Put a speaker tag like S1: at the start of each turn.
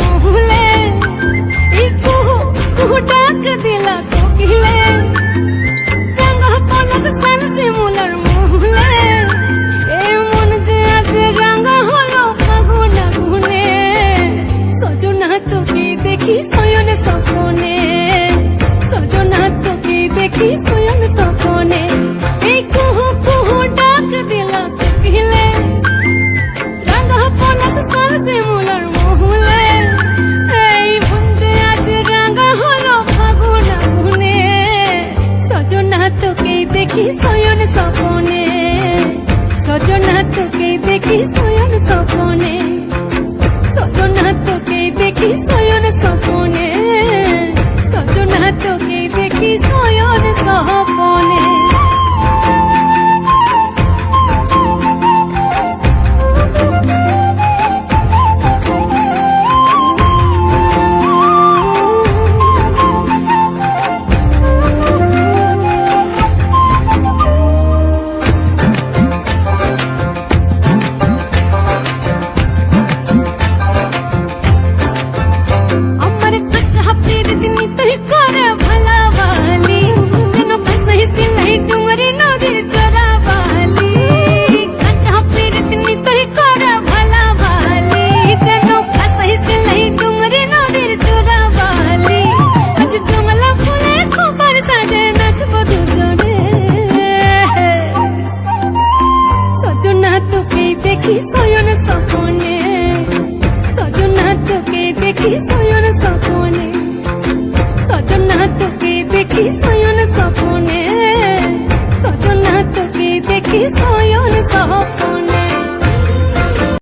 S1: মহলে এই কুহু কুহু ডাক দিলা কোকিলে রাঙা পলাশ সান শিমুলার মহলে এই মন যে আজ রাঙা হলো ফাগুন আগুনে সজনা তোকে দেখি শয়ন স্বপনে সজনা তোকে দেখি শয়ন স্বপনে এই কুহু কুহু ডাক দিলা কোকিলে রাঙা পলাশ সান শিমুলার মহলে এই মন যে আজ রাঙা হলো ফাগুন আগুনে সজনা তোকে দেখি শয়ন স্বপনে সজনা তোকে দেখি শয়ন স্বপনে সজনা তোকে দেখি শয়ন স্বপনে সজনা তোকে দেখি শয়ন স্বপনে আমার কাঁচা হাতের দিন তুই করে ভালাবালি যেন ফাঁসাই সিলাই ডুঙরি নদীর চোরাবালি কাঁচা হাতের দিন তুই করে ভালাবালি যেন ফাঁসাই সিলাই ডুঙরি নদীর চোরাবালি আজ জমলা ফুলের খবর সাজে নাচবো দুজনে সজনা তোকে দেখি শয়ন স্বপনে সজনা তোকে দেখি শয়ন